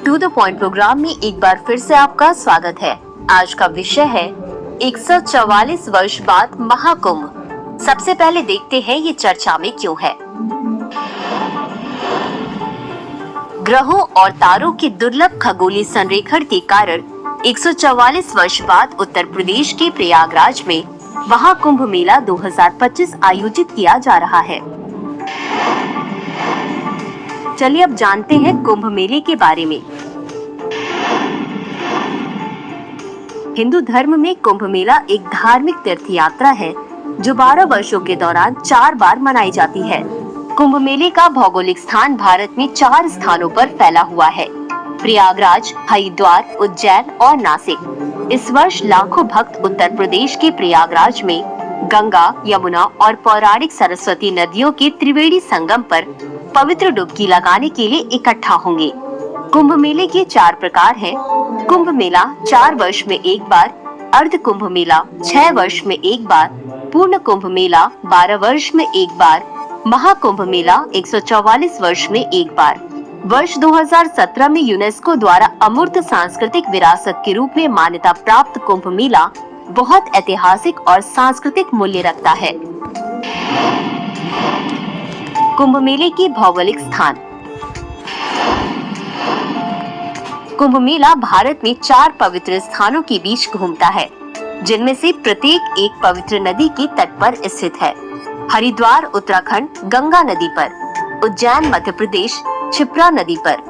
To the point programme में एक बार फिर से आपका स्वागत है। आज का विषय है 144 वर्ष बाद महाकुंभ। सबसे पहले देखते हैं ये चर्चा में क्यों है। ग्रहों और तारों के दुर्लभ खगोलीय संरेखण के कारण 144 वर्ष बाद उत्तर प्रदेश के प्रयागराज में महाकुंभ मेला 2025 आयोजित किया जा रहा है। चलिए अब जानते हैं कुंभ मेले के बारे में। हिंदू धर्म में कुंभ मेला एक धार्मिक तीर्थ यात्रा है जो 12 वर्षों के दौरान 4 बार मनाई जाती है। कुंभ मेले का भौगोलिक स्थान भारत में 4 स्थानों पर फैला हुआ है: प्रयागराज, हरिद्वार, उज्जैन और नासिक। इस वर्ष लाखों भक्त उत्तर प्रदेश के प्रयागराज में गंगा, यमुना और पौराणिक सरस्वती नदियों के त्रिवेणी संगम पर पवित्र डुबकी लगाने के लिए इकट्ठा होंगे। कुंभ मेले के 4 प्रकार हैं। कुंभ मेला 4 वर्ष में एक बार, अर्ध कुंभ मेला 6 वर्ष में एक बार, पूर्ण कुंभ मेला 12 वर्ष में एक बार, महाकुंभ मेला 144 वर्ष में एक बार। वर्ष 2017 में यूनेस्को द्वारा अमूर्त सांस्कृतिक विरासत के रूप में मान्यता प्राप्त कुंभ मेला बहुत ऐतिहासिक और सांस्कृतिक मूल्य रखता है। कुंभ मेले के भौगोलिक स्थान। कुंभ मेला भारत में 4 पवित्र स्थानों के बीच घूमता है, जिनमें से प्रत्येक एक पवित्र नदी के तट पर स्थित है। हरिद्वार उत्तराखंड, गंगा नदी पर; उज्जैन मध्य प्रदेश, क्षिप्रा नदी पर;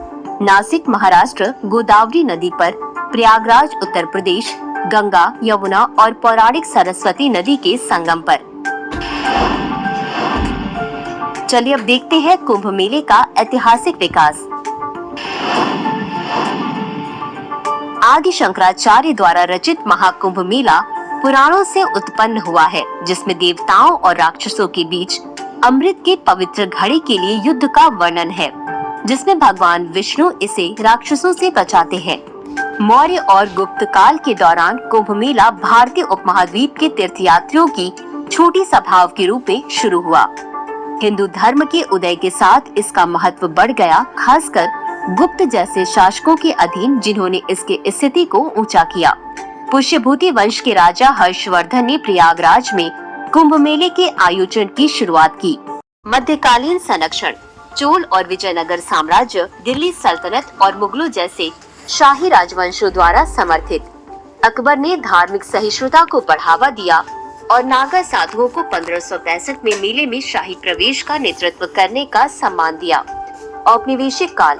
नासिक महाराष्ट्र, गोदावरी नदी पर; प्रयागराज उत्तर प्रदेश, गंगा, यमुना और पौराणिक सरस्वती नदी के संगम पर। चलिए अब देखते हैं कुंभ मेले का ऐतिहासिक विकास। आदि शंकराचार्य द्वारा रचित महाकुंभ मेला पुराणों से उत्पन्न हुआ है, जिसमें देवताओं और राक्षसों के बीच अमृत के पवित्र घड़े के लिए युद्ध का वर्णन है, जिसमें भगवान विष्णु इसे राक्षसों से बचाते हैं। मौर्य और गुप्त काल के दौरान कुंभ मेला भारतीय उपमहाद्वीप के तीर्थयात्रियों की छोटी सभाओं के रूप में शुरू हुआ। हिंदू धर्म के उदय के साथ इसका महत्व बढ़ गया, खासकर गुप्त जैसे शासकों के अधीन, जिन्होंने इसकी स्थिति को ऊंचा किया। पुष्यभूति वंश के राजा हर्षवर्धन ने प्रयागराज में कुंभ मेले के आयोजन की शुरुआत की। मध्यकालीन संरक्षण। चोल और विजयनगर साम्राज्य, दिल्ली सल्तनत और मुगलों जैसे शाही राजवंशों द्वारा समर्थित। अकबर ने धार्मिक सहिष्णुता को बढ़ावा दिया और नागा साधुओं को 1565 में मेले में शाही प्रवेश का नेतृत्व करने का सम्मान दिया। औपनिवेशिक काल।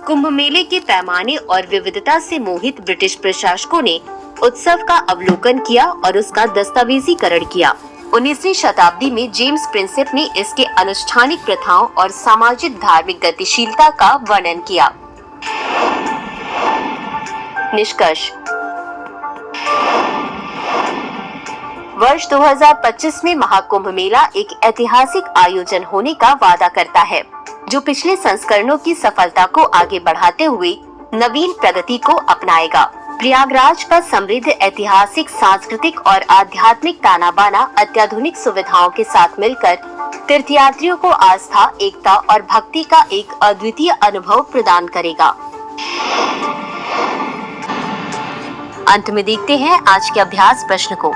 कुंभ मेले के पैमाने और विविधता से मोहित ब्रिटिश प्रशासकों ने उत्सव का अवलोकन किया और उसका दस्तावेजीकरण किया। 19वीं शताब्दी में जेम्स प्रिंसेप ने इसके अनुष्ठानिक प्रथाओं और सामाजिक धार्मिक गतिशीलता का वर्णन किया। निष्कर्ष। वर्ष 2025 में महाकुंभ मेला एक ऐतिहासिक आयोजन होने का वादा करता है, जो पिछले संस्करणों की सफलता को आगे बढ़ाते हुए नवीन प्रगति को अपनाएगा। प्रयागराज का समृद्ध ऐतिहासिक, सांस्कृतिक और आध्यात्मिक ताना बाना अत्याधुनिक सुविधाओं के साथ मिलकर तीर्थयात्रियों को आस्था, एकता और भक्ति का एक अद्वितीय अनुभव प्रदान करेगा। अंत में देखते हैं आज के अभ्यास प्रश्न को।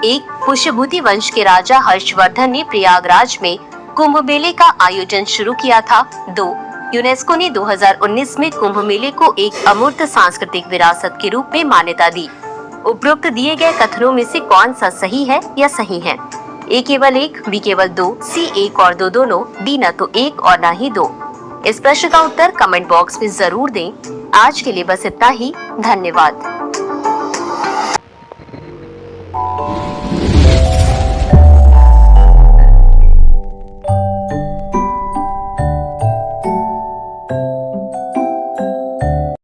1. पुष्यभूति वंश के राजा हर्षवर्धन ने प्रयागराज में कुंभ मेले का आयोजन शुरू किया था। 2. यूनेस्को ने 2019 में कुंभ मेले को एक अमूर्त सांस्कृतिक विरासत के रूप में मान्यता दी। उपरोक्त दिए गए कथनों में से कौन सा सही है या सही है? A केवल 1, B केवल 2, C 1 और 2 दोनों, D न तो 1 और न ही 2। इस प्रश्न का उत्तर कमेंट बॉक्स में जरूर दें। आज के लिए बस इतना ही। धन्यवाद।